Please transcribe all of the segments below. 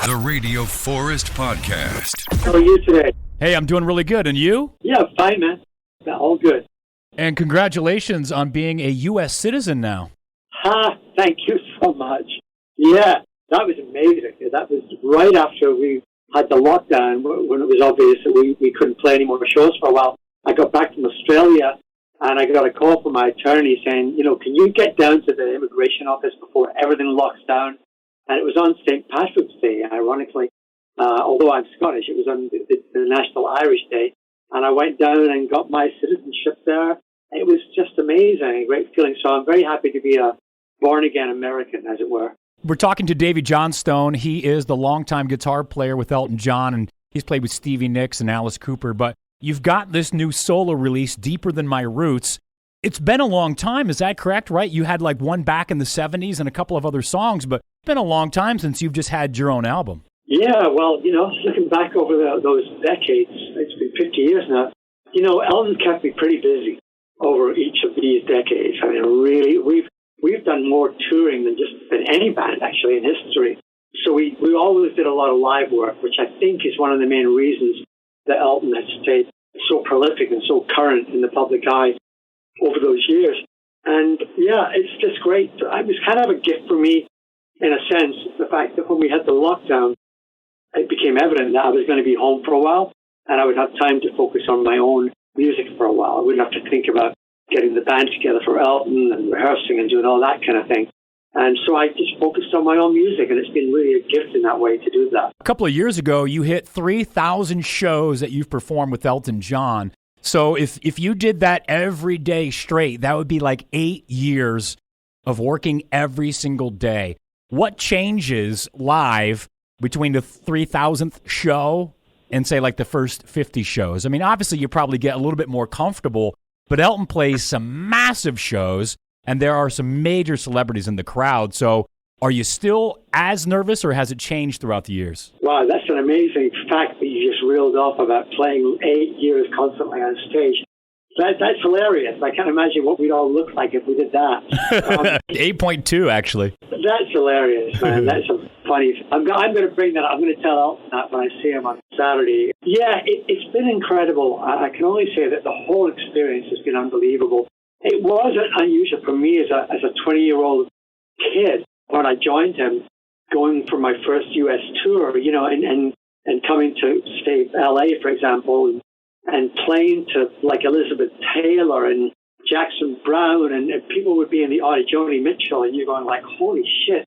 The Radio Forest Podcast. How are you today? Hey, I'm doing really good. And you? Yeah, fine, man. Yeah, all good. And congratulations on being a U.S. citizen now. Thank you so much. Yeah, that was amazing. That was right after we had the lockdown, when it was obvious that we couldn't play any more shows for a while. I got back from Australia, and I got a call from my attorney saying, can you get down to the immigration office before everything locks down? And it was on St. Patrick's Day, ironically. Although I'm Scottish, it was on the National Irish Day. And I went down and got my citizenship there. It was just amazing, a great feeling. So I'm very happy to be a born-again American, as it were. We're talking to Davey Johnstone. He is the longtime guitar player with Elton John, and he's played with Stevie Nicks and Alice Cooper. But you've got this new solo release, Deeper Than My Roots. It's been a long time, is that correct, right? You had like one back in the 70s and a couple of other songs, but it's been a long time since you've just had your own album. Yeah, well, looking back over those decades, it's been 50 years now, Elton kept me pretty busy over each of these decades. I mean, really, we've done more touring than any band, actually, in history. So we always did a lot of live work, which I think is one of the main reasons that Elton has stayed so prolific and so current in the public eye over those years. And, yeah, it's just great. It was kind of a gift for me, in a sense, the fact that when we had the lockdown, it became evident that I was going to be home for a while, and I would have time to focus on my own music for a while. I wouldn't have to think about getting the band together for Elton and rehearsing and doing all that kind of thing. And so I just focused on my own music, and it's been really a gift in that way to do that. A couple of years ago, you hit 3,000 shows that you've performed with Elton John. So if you did that every day straight, that would be like 8 years of working every single day. What changes live between the 3,000th show and, say, like the first 50 shows? I mean, obviously, you probably get a little bit more comfortable, but Elton plays some massive shows, and there are some major celebrities in the crowd. So are you still as nervous, or has it changed throughout the years? Wow, that's an amazing fact that you just reeled off about playing 8 years constantly on stage. That's hilarious. I can't imagine what we'd all look like if we did that. 8.2, actually. That's hilarious, man. That's a funny. I'm going to bring that up. I'm going to tell Elton that when I see him on Saturday. Yeah, it's been incredible. I can only say that the whole experience has been unbelievable. It was unusual for me as a 20-year-old kid when I joined him, going for my first U.S. tour, and coming to, say, L.A., for example, and playing to like Elizabeth Taylor and Jackson Brown, and people would be in the auditorium, Joni Mitchell, and you're going like, holy shit,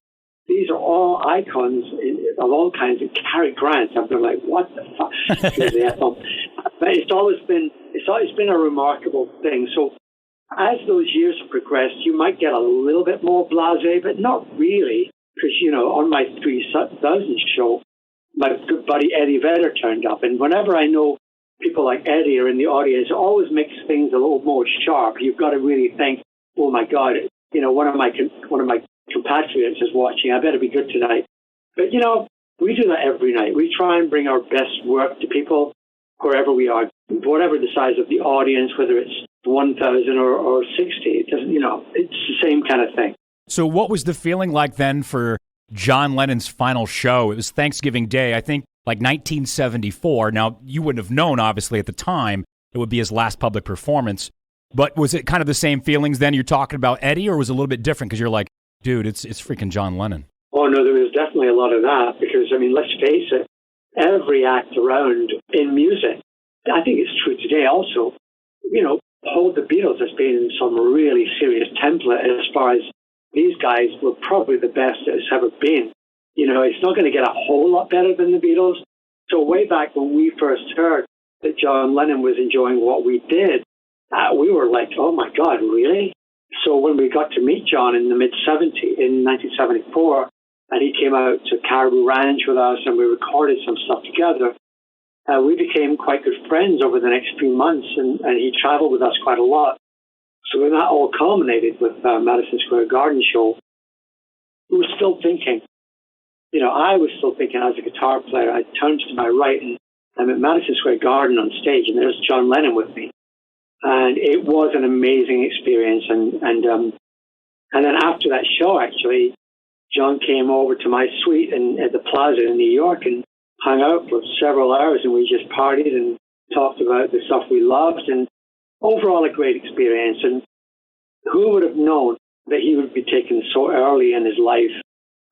these are all icons of all kinds, and Cary Grant. I'm going like, what the fuck? But it's always been a remarkable thing. So as those years have progressed, you might get a little bit more blasé, but not really, because on my 3,000 show, my good buddy Eddie Vedder turned up, and whenever I know people like Eddie are in the audience, it always makes things a little more sharp. You've got to really think, oh my God, one of my compatriots is watching. I better be good tonight. But we do that every night. We try and bring our best work to people wherever we are, whatever the size of the audience, whether it's 1,000 or 60. It doesn't, it's the same kind of thing. So what was the feeling like then for John Lennon's final show? It was Thanksgiving Day, I think, like 1974. Now, you wouldn't have known, obviously, at the time it would be his last public performance. But was it kind of the same feelings then you're talking about Eddie, or was it a little bit different because you're like, dude, it's freaking John Lennon? Oh, no, there was definitely a lot of that because, let's face it, every act around in music, I think it's true today also, hold the Beatles has been some really serious template as far as these guys were probably the best it's ever been. It's not going to get a whole lot better than the Beatles. So way back when we first heard that John Lennon was enjoying what we did, we were like, oh my God, really? So when we got to meet John in the mid-70s, in 1974, and he came out to Caribou Ranch with us and we recorded some stuff together, we became quite good friends over the next few months, and he traveled with us quite a lot. So when that all culminated with Madison Square Garden show, we were still thinking, I was still thinking as a guitar player. I turned to my right and I'm at Madison Square Garden on stage, and there's John Lennon with me. And it was an amazing experience. And then after that show, actually, John came over to my suite at the Plaza in New York and hung out for several hours, and we just partied and talked about the stuff we loved, and overall a great experience. And who would have known that he would be taken so early in his life?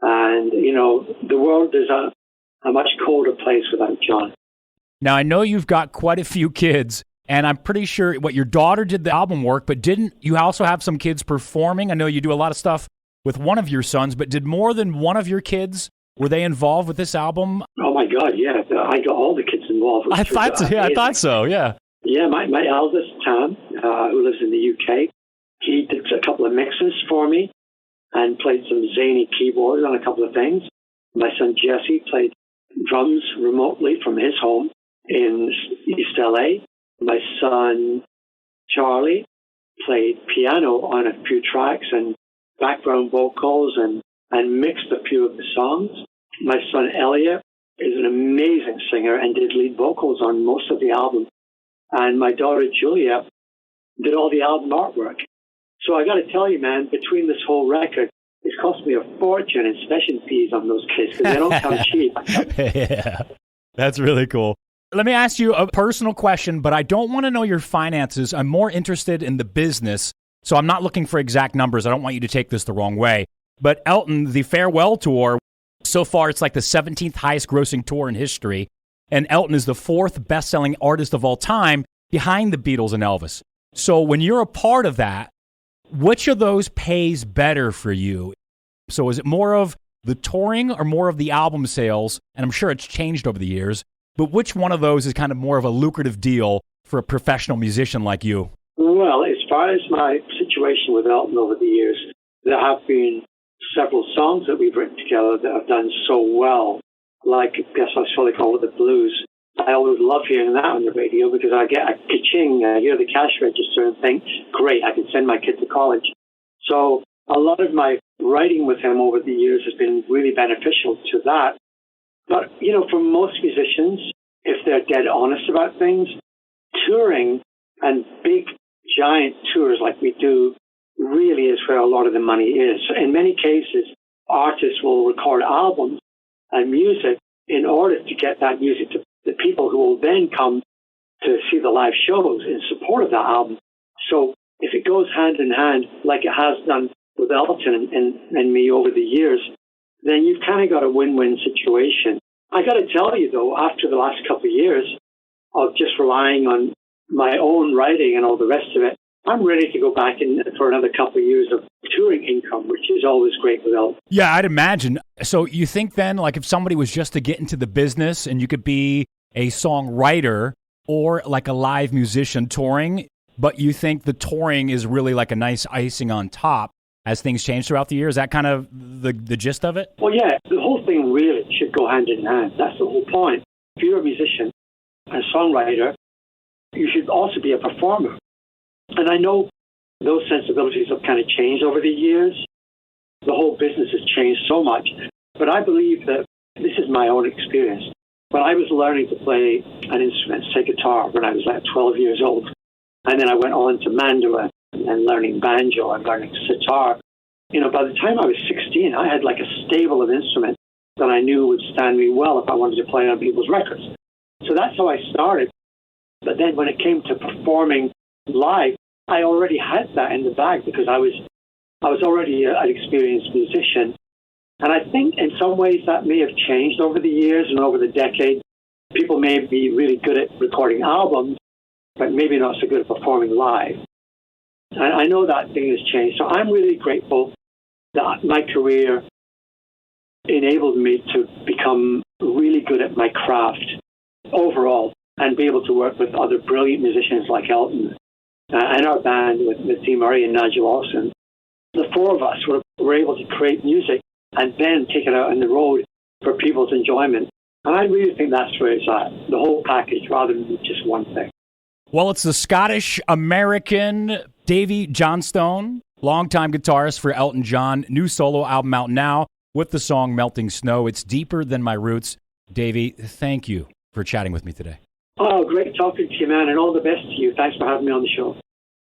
And, the world is a much colder place without John. Now, I know you've got quite a few kids, and I'm pretty sure your daughter did the album work, but didn't you also have some kids performing? I know you do a lot of stuff with one of your sons, but did more than one of your kids, were they involved with this album? Oh, my God, yeah. I got all the kids involved. I thought so, yeah. Yeah, my eldest, Tam, who lives in the UK, he did a couple of mixes for me and played some zany keyboards on a couple of things. My son, Jesse, played drums remotely from his home in East LA. My son, Charlie, played piano on a few tracks and background vocals and mixed a few of the songs. My son, Elliot, is an amazing singer and did lead vocals on most of the album. And my daughter, Julia, did all the album artwork. So I got to tell you, man, between this whole record, it's cost me a fortune in session fees on those kids because they don't come cheap. Yeah, that's really cool. Let me ask you a personal question, but I don't want to know your finances. I'm more interested in the business, so I'm not looking for exact numbers. I don't want you to take this the wrong way. But Elton, the farewell tour, so far it's like the 17th highest grossing tour in history, and Elton is the 4th best-selling artist of all time behind the Beatles and Elvis. So when you're a part of that, which of those pays better for you? So is it more of the touring or more of the album sales? And I'm sure it's changed over the years, but which one of those is kind of more of a lucrative deal for a professional musician like you? Well, as far as my situation with Elton over the years, there have been several songs that we've written together that have done so well, like I guess I was probably called the blues. I always love hearing that on the radio because I get a ka-ching, I hear the cash register and think, great, I can send my kid to college. So a lot of my writing with him over the years has been really beneficial to that. But, for most musicians, if they're dead honest about things, touring and big, giant tours like we do really is where a lot of the money is. So in many cases, artists will record albums and music in order to get that music to the people who will then come to see the live shows in support of that album. So if it goes hand in hand, like it has done with Elton and me over the years, then you've kind of got a win-win situation. I got to tell you, though, after the last couple of years of just relying on my own writing and all the rest of it, I'm ready to go back in for another couple of years of touring income, which is always great with Elton. Yeah, I'd imagine. So you think then, like if somebody was just to get into the business and you could be a songwriter or like a live musician touring, but you think the touring is really like a nice icing on top as things change throughout the year? Is that kind of the gist of it? Well, yeah, the whole thing really should go hand in hand. That's the whole point. If you're a musician and a songwriter, you should also be a performer. And I know those sensibilities have kind of changed over the years. The whole business has changed so much. But I believe that this is my own experience. When I was learning to play an instrument, say guitar, when I was like 12 years old, and then I went on to mandolin and learning banjo and learning sitar, by the time I was 16, I had like a stable of instruments that I knew would stand me well if I wanted to play on people's records. So that's how I started. But then when it came to performing live, I already had that in the bag because I was already an experienced musician. And I think in some ways that may have changed over the years and over the decade. People may be really good at recording albums, but maybe not so good at performing live. And I know that thing has changed. So I'm really grateful that my career enabled me to become really good at my craft overall and be able to work with other brilliant musicians like Elton and our band with Dee Murray and Nigel Olsen. The four of us were able to create music and then take it out on the road for people's enjoyment. And I really think that's where it's at, the whole package rather than just one thing. Well, it's the Scottish-American Davey Johnstone, longtime guitarist for Elton John, new solo album out now with the song Melting Snow. It's deeper than my roots. Davey, thank you for chatting with me today. Oh, great talking to you, man, and all the best to you. Thanks for having me on the show.